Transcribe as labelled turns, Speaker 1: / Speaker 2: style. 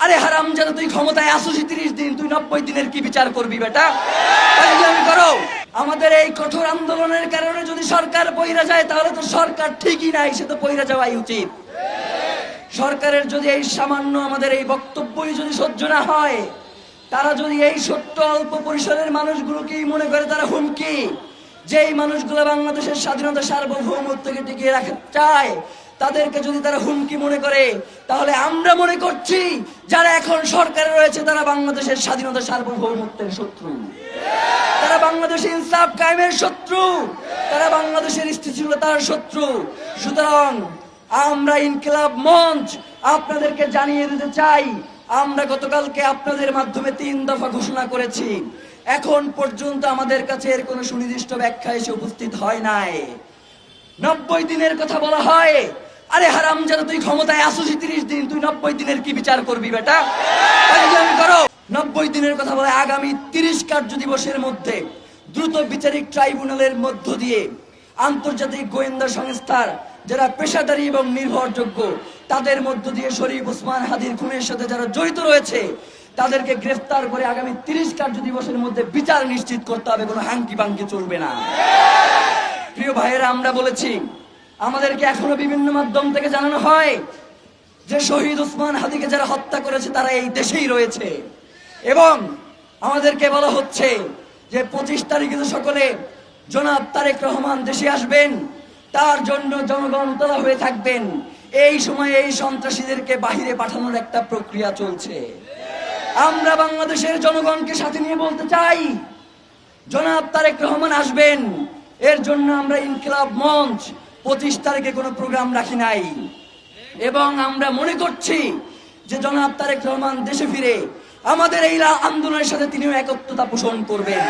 Speaker 1: আরে হারামজাদা, তুই ক্ষমতায় আসিস 30 দিন, তুই 90 দিনের কি বিচার করবি বেটা? ফাইজলামি করো। আমাদের এই কঠোর আন্দোলনের কারণে যদি সরকার পইরা যায়, তাহলে তো সরকার ঠিকই নাই, সে তো পইরা যাওয়াই উচিত। সরকারের যদি এই সামান্য আমাদের এই বক্তব্যই যদি সহ্য না হয়, তারা যদি এই ছোট্ট অল্প পরিসরের মানুষগুলোকেই মনে করে তারা হুমকি, যেই মানুষগুলো বাংলাদেশের স্বাধীনতা সার্বভৌমত্বকে টিকিয়ে রাখতে চায়, তাদেরকে যদি তারা হুমকি মনে করে, তাহলে আমরা মনে করছি যারা এখন সরকারে রয়েছে তারা বাংলাদেশের স্বাধীনতা সার্বভৌমত্বের শত্রু, তারা বাংলাদেশে ইনসাফ কায়েমের শত্রু, তারা বাংলাদেশের স্থিতিশীলতার শত্রু। সুতরাং আমরা ইনকিলাব মঞ্চ আপনাদেরকে জানিয়ে দিতে চাই, আমরা গতকালকে আপনাদের মাধ্যমে 3 দফা ঘোষণা করেছি। এখন পর্যন্ত আমাদের কাছে এর কোনো সুনির্দিষ্ট ব্যাখ্যা এসে উপস্থিত হয় নাই। 90 দিনের কথা বলা হয়। আরে হারামজাদা, তুই ক্ষমতায় আসিস 30 দিন, তুই 90 দিনের কি বিচার করবি বেটা? ফাইজলামি করো। 90 দিনের কথা বলে আগামী 30 কার্য দিবসের মধ্যে দ্রুত বিচারিক ট্রাইব্যুনালের মধ্য দিয়ে আন্তর্জাতিক গোয়েন্দা সংস্থার যারা পেশাদারী এবং নির্ভরযোগ্য, তাদের মধ্য দিয়ে শরীফ ওসমান হাদির খুনের সাথে যারা জড়িত রয়েছে তাদেরকে গ্রেফতার করে আগামী 30 কার্য দিবসের মধ্যে বিচার নিশ্চিত করতে হবে। কোনো হাঙ্কি পাঙ্কি চলবে না। প্রিয় ভাইয়েরা, আমরা বলেছি, আমাদেরকে এখনো বিভিন্ন মাধ্যম থেকে জানানো হয় যে শহীদ ওসমান হাদিকে যারা হত্যা করেছে তারা এই দেশেই রয়েছে, এবং আমাদেরকে বলা হচ্ছে যে 25 তারিখে সকলে জনাব তারেক রহমান দেশে আসবেন, তার জন্য জনগণ উতলা হয়ে থাকবেন। এই সময়ে এই সন্ত্রাসীদেরকে বাহিরে পাঠানোর একটা প্রক্রিয়া চলছে। আমরা বাংলাদেশের জনগণকে সাথে নিয়ে বলতে চাই, জনাব তারেক রহমান আসবেন, এর জন্য আমরা ইনকিলাব মঞ্চ 25 তারিখে কোনো প্রোগ্রাম রাখি নাই, এবং আমরা মনে করছি যে জনাব তারেক রহমান দেশে ফিরে আমাদের এই আন্দোলনের সাথে তিনিও একত্রতা পোষণ করবেন।